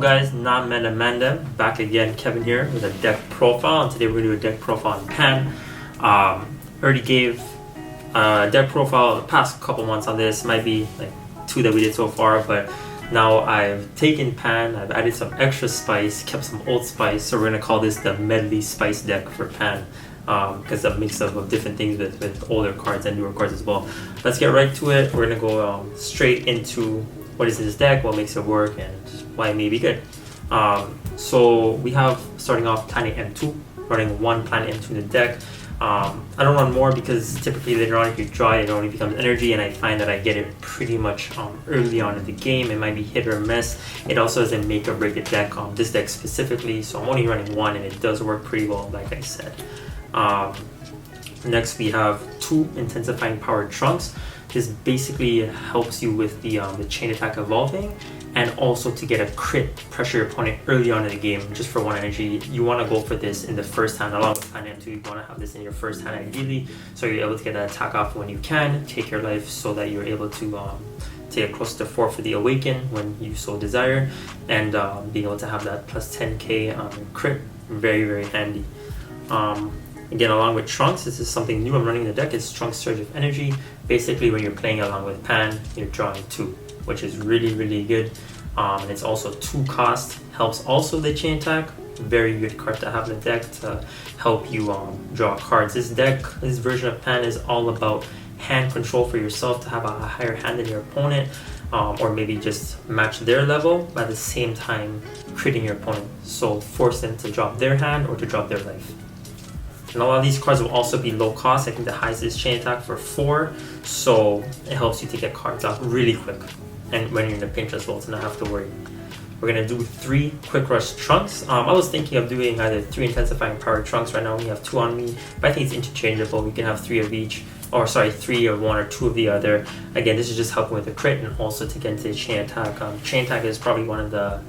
guys, Amanda, back again, Kevin here with a deck profile, and today we're going to do a deck profile on Pan. Already gave a deck profile the past couple months on this, might be like 2 that we did so far, but now I've taken Pan, I've added some extra spice, kept some old spice, so we're going to call this the medley spice deck for Pan. Because a mix of different things with older cards and newer cards as well. Let's get right to it. We're going to go straight into what is this deck, what makes it work, and why it may be good. So we have, starting off, Planet M2, running 1 Planet M2 in the deck. I don't run more because typically later on if you draw it only becomes energy, and I find that I get it pretty much early on in the game. It might be hit or miss. It also doesn't make or break a deck, this deck specifically, so I'm only running 1 and it does work pretty well, like I said. Next we have 2 Intensifying Power Trunks. This basically helps you with the chain attack evolving, and also to get a crit, pressure your opponent early on in the game just for 1 energy. You want to go for this in the first hand along with Planet M2. You want to have this in your first hand ideally, so you're able to get that attack off when you can, take your life so that you're able to take it close to 4 for the Awaken when you so desire, and being able to have that plus 10k crit, very, very handy. Again, along with Trunks, this is something new I'm running in the deck. It's Trunks Surge of Energy. Basically, when you're playing along with Pan, you're drawing 2, which is really, really good. And it's also 2 cost. Helps also the chain attack. Very good card to have in the deck to help you draw cards. This version of Pan is all about hand control for yourself, to have a higher hand than your opponent, or maybe just match their level, but at the same time critting your opponent. So force them to drop their hand or to drop their life. And a lot of these cards will also be low cost. I think the highest is chain attack for 4, so it helps you to get cards out really quick, and when you're in the pinch as well, to not have to worry. We're gonna do 3 Quick Rush Trunks. I was thinking of doing either 3 Intensifying Power Trunks. Right now we have 2 on me, but I think it's interchangeable. We can have 3 of each, or sorry, 3 of one or 2 of the other. Again, this is just helping with the crit and also to get into the chain attack. Chain attack is probably one of the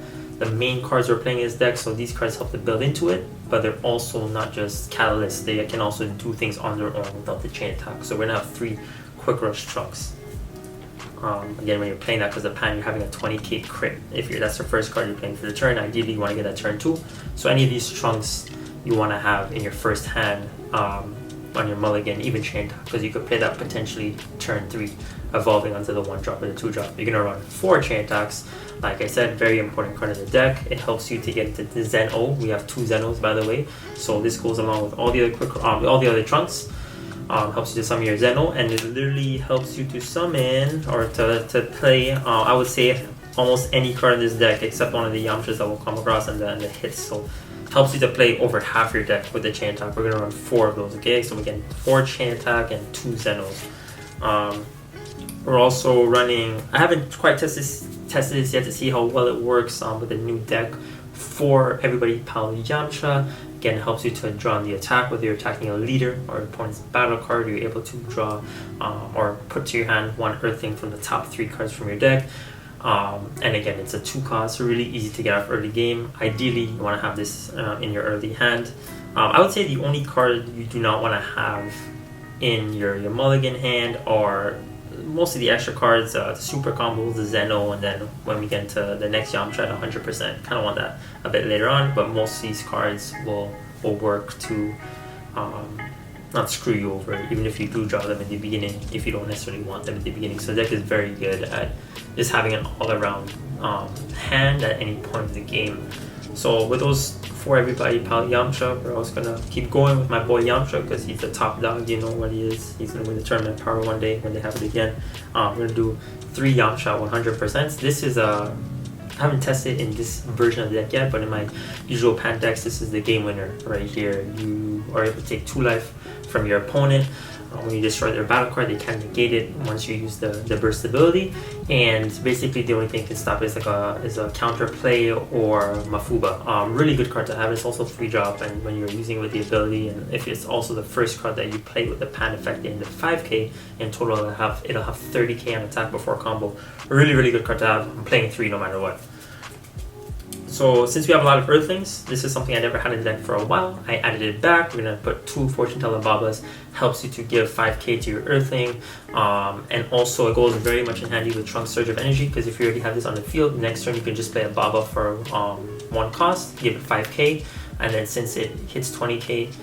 main cards we're playing in this deck, so these cards help to build into it, but they're also not just catalysts. They can also do things on their own without the chain attack. So we're gonna have 3 Quick Rush Trunks. Again, when you're playing that because of Pan, you're having a 20k crit. If that's the first card you're playing for the turn, ideally you want to get that turn 2. So any of these trunks you want to have in your first hand on your mulligan, even chain attack, because you could play that potentially turn 3, evolving onto the 1-drop or the 2-drop. You're gonna run 4 chain attacks. Like I said, very important card in the deck. It helps you to get into the Zen-O. We have 2 Zen-Os, by the way, so this goes along with all the other all the other trunks. Helps you to summon your Zen-O, and it literally helps you to summon or to play. I would say almost any card in this deck except one of the Yamchas that will come across and the hits. So helps you to play over half your deck with the chain attack. We're gonna run 4 of those. Okay, so again, 4 chain attack and 2 Zen-Os. We're also running, I haven't quite tested this yet to see how well it works with the new deck for everybody. Pal Yamcha. Again, it helps you to draw on the attack, whether you're attacking a leader or your opponent's battle card. You're able to draw or put to your hand 1 Earthling from the top 3 cards from your deck. And again, it's a 2 cost, so really easy to get off early game. Ideally, you want to have this in your early hand. I would say the only card you do not want to have in your mulligan hand are mostly the extra cards, the super combos, the Zen-O, and then when we get into the next Yamcha at 100%, kind of want that a bit later on, but most of these cards will work to not screw you over, even if you do draw them in the beginning, if you don't necessarily want them at the beginning. So the deck is very good at just having an all-around hand at any point in the game. So with those for everybody, Pal Yamcha, we're also gonna keep going with my boy Yamcha because he's the top dog. You know what he is. He's gonna win the tournament power one day when they have it again. We're gonna do 3 Yamcha 100%. This is I haven't tested in this version of the deck yet, but in my usual Pan decks, this is the game winner right here. You are able to take 2 life from your opponent. When you destroy their battle card, they can negate it once you use the burst ability, and basically the only thing that can stop it is a counter play or Mafuba. Really good card to have. It's also 3-drop, and when you're using it with the ability, and if it's also the first card that you play with the Pan effect in the 5k, in total it'll have 30k on attack before combo. Really, really good card to have. I'm playing 3 no matter what. So since we have a lot of Earthlings, this is something I never had in the deck for a while. I added it back. We're going to put 2 Fortune Teller Babas. Helps you to give 5k to your Earthling. And also it goes very much in handy with Trunks Surge of Energy, because if you already have this on the field, next turn you can just play a Baba for 1 cost, give it 5k. And then since it hits 20k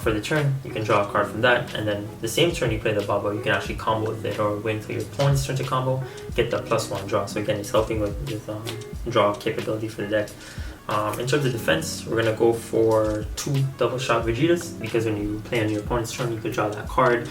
for the turn, you can draw a card from that. And then the same turn you play the Baba, you can actually combo with it or wait until your opponent's turn to combo, get the +1 draw. So again, it's helping with draw capability for the deck. In terms of defense, we're going to go for 2 double shot Vegetas, because when you play on your opponent's turn, you could draw that card.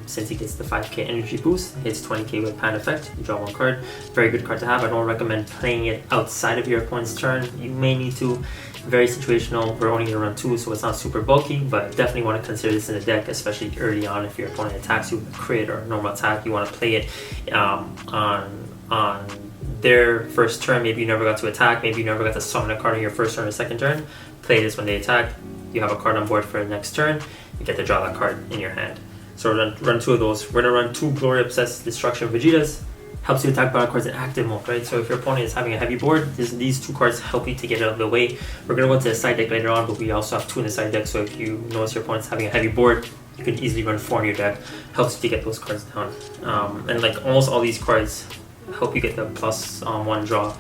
Since he gets the 5k energy boost, hits 20k with pan effect, you draw 1 card. Very good card to have. I don't recommend playing it outside of your opponent's turn. You may need to. Very situational. We're only going to run 2, so it's not super bulky, but definitely want to consider this in the deck, especially early on. If your opponent attacks you with a crit or a normal attack, you want to play it on their first turn. Maybe you never got to attack, maybe you never got to summon a card on your first turn or second turn. Play this when they attack. You have a card on board for the next turn. You get to draw that card in your hand. So we're going to run 2 of those. We're going to run 2 Glory Obsessed Destruction Vegetas. Helps you attack battle cards in active mode, right? So if your opponent is having a heavy board, these 2 cards help you to get out of the way. We're going to go into the side deck later on, but we also have 2 in the side deck. So if you notice your opponent's having a heavy board, you can easily run 4 in your deck. Helps you to get those cards down. And like almost all these cards help you get the +1 draw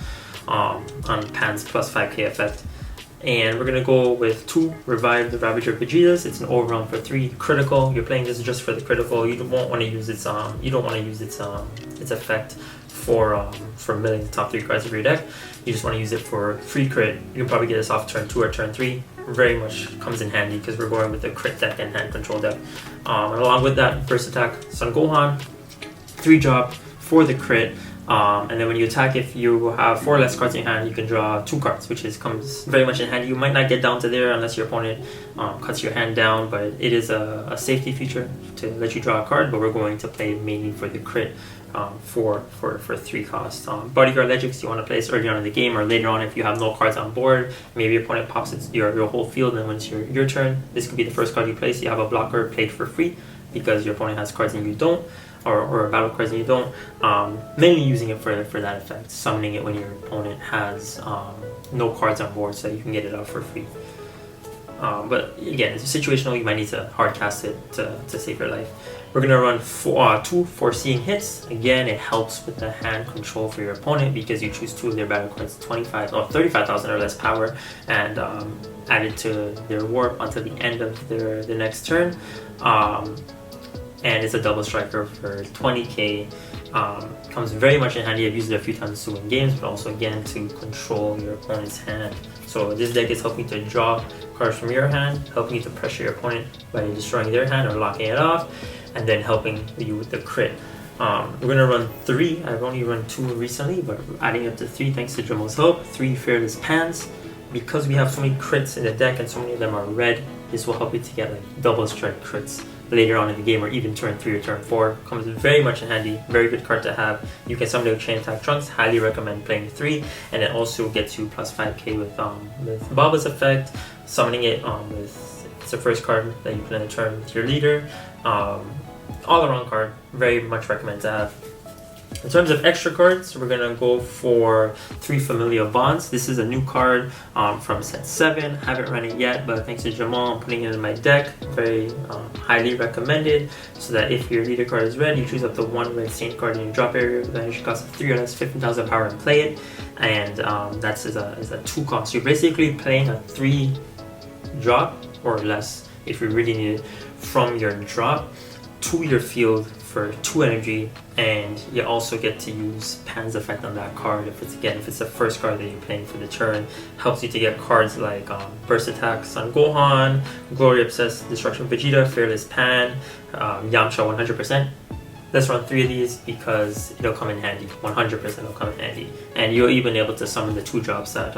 on Pan's +5k effect. And we're going to go with 2 Revive the Ravager Vegetas. It's an overrun for 3 critical. You're playing this just for the critical. You don't want to use its its effect for milling the top 3 cards of your deck. You just want to use it for free crit. You can probably get this off turn 2 or turn 3. Very much comes in handy because we're going with the crit deck and hand control deck. And along with that, first attack Son Gohan, 3 drop for the crit. And then when you attack, if you have 4 less cards in your hand, you can draw 2 cards, which comes very much in handy. You might not get down to there unless your opponent cuts your hand down, but it is a safety feature to let you draw a card. But we're going to play mainly for the crit for 3 costs. Bodyguard Legix, you want to play this early on in the game or later on if you have no cards on board. Maybe your opponent pops your whole field, and when it's your turn, this could be the first card you place. You have a blocker played for free because your opponent has cards and you don't. Or battle cards and you don't, mainly using it for that effect, summoning it when your opponent has no cards on board so you can get it out for free. But again, it's situational. You might need to hard cast it to save your life. We're going to run 2 Foreseeing Hits. Again, it helps with the hand control for your opponent because you choose 2 of their battle cards, 35,000 or less power, and add it to their warp until the end of the next turn. And it's a double striker for 20k. Comes very much in handy. I've used it a few times to win games, but also again to control your opponent's hand. So this deck is helping to draw cards from your hand, helping you to pressure your opponent by destroying their hand or locking it off, and then helping you with the crit. We're going to run 3. I've only run 2 recently, but adding up to 3 thanks to Jamal's help. 3 Fearless Pans. Because we have so many crits in the deck and so many of them are red, this will help you to get like double strike crits later on in the game, or even turn 3 or turn 4. Comes very much in handy. Very good card to have. You can summon it with Chain Attack Trunks. Highly recommend playing 3, and it also gets you +5k with Baba's effect. Summoning it with it's the first card that you play in a turn with your leader. All around card. Very much recommend to have. In terms of extra cards, we're going to go for 3 Familial Bonds. This is a new card from set 7. Haven't run it yet, but thanks to Jamal, I'm putting it in my deck. Very highly recommended, so that if your leader card is red, you choose up to 1 red Saint card in your drop area with an energy cost of 3 or less, 15,000 power, and play it. And that's is a 2 cost. You're basically playing a 3 drop or less if you really need it from your drop to your field for 2 energy, and you also get to use Pan's effect on that card if it's the first card that you're playing for the turn. Helps you to get cards like Burst Attack Son Gohan, Glory Obsessed Destruction Vegeta, Fearless Pan, Yamcha 100%. Let's run 3 of these because it'll come in handy. 100% it'll come in handy, and you'll even be able to summon the 2 drops that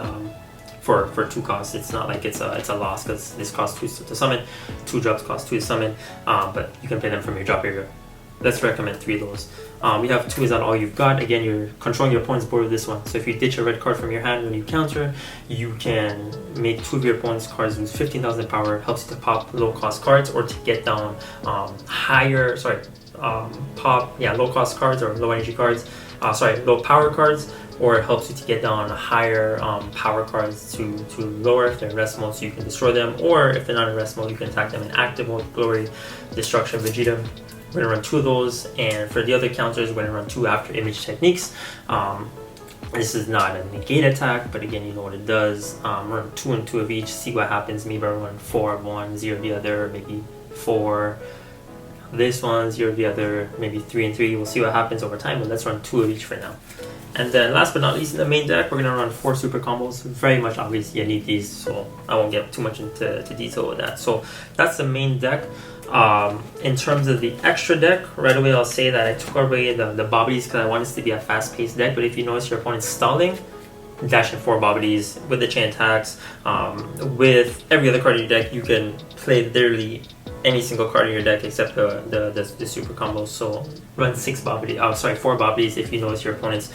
for 2 costs. It's not like it's a loss because this costs 2 to summon. 2 drops cost 2 to summon, but you can play them from your drop area. Let's recommend 3 of those. We have 2 is not all you've got. Again, you're controlling your opponent's board with this one. So if you ditch a red card from your hand when you counter, you can make 2 of your opponent's cards lose 15,000 power. Helps you to pop low cost cards or to get down low cost cards or low energy cards. Low power cards or it helps you to get down higher power cards to lower if they're in rest mode so you can destroy them, or if they're not in rest mode you can attack them in active mode, Glory, Destruction, Vegeta. We're going to run 2 of those, and for the other counters we're going to run 2 after image techniques. This is not a negate attack, but again, you know what it does. Run 2 and 2 of each, see what happens. Maybe I run 4 of one, 0 of the other, maybe 4 this one, 0 of the other, maybe 3 and 3. We'll see what happens over time, but let's run 2 of each for now. And then last but not least, in the main deck, we're going to run 4 super combos. Very much obvious, you need these, so I won't get too much into detail with that. So that's the main deck. In terms of the extra deck, right away I'll say that I took away the Bobbies because I want this to be a fast-paced deck, but if you notice your opponent's stalling, dash in 4 Bobbies with the chain attacks. With every other card in your deck, you can play literally any single card in your deck except the super combos. So run 4 Bobbies if you notice your opponent's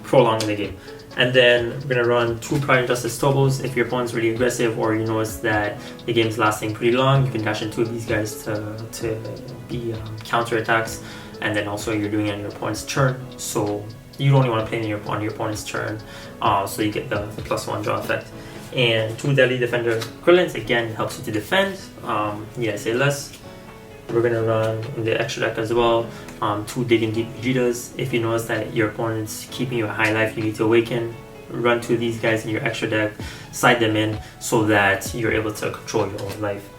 prolonging the game. And then we're gonna run 2 Pride and Justice Tobos. If your opponent's really aggressive or you notice that the game's lasting pretty long, you can dash in 2 of these guys to be counter attacks. And then also you're doing it on your opponent's turn, so you only want to play on your opponent's turn, so you get the +1 draw effect. And 2 Deadly Defender equivalents, again, helps you to defend. Need I say less? We're gonna run in the extra deck as well 2 Digging Deep Vegetas. If you notice that your opponent's keeping you at high life, you need to awaken. Run 2 of these guys in your extra deck, side them in so that you're able to control your own life.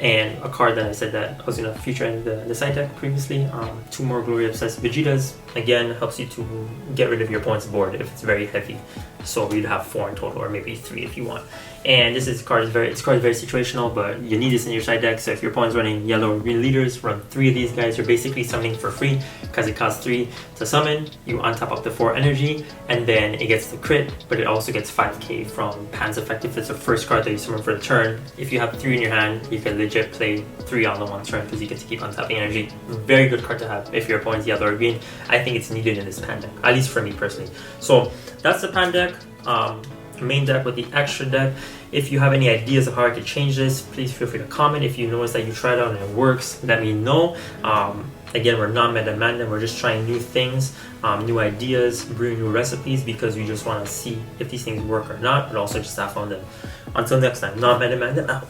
And a card that I said that I was going to feature in the side deck previously, 2 more Glory Obsessed Vegetas. Again, helps you to get rid of your opponent's board if it's very heavy. So you'd have 4 in total, or maybe 3 if you want. And this card is very situational, but you need this in your side deck. So if your opponent's running yellow or green leaders, run 3 of these guys. You're basically summoning for free because it costs 3 to summon. You untap up to 4 energy, and then it gets the crit, but it also gets 5k from Pan's effect if it's the first card that you summon for the turn. If you have 3 in your hand, you can legit play 3 on the 1 turn because you get to keep untapping energy. Very good card to have if your opponent's yellow or green. I think it's needed in this Pan deck, at least for me personally. So that's the Pan deck. Main deck with the extra deck. If you have any ideas of how I could change this, please feel free to comment. If you notice that you tried it out and it works, let me know. Again, we're not meta man, we're just trying new things, new ideas, brewing new recipes because we just want to see if these things work or not, but also just have fun with them. Until next time, not meta man out.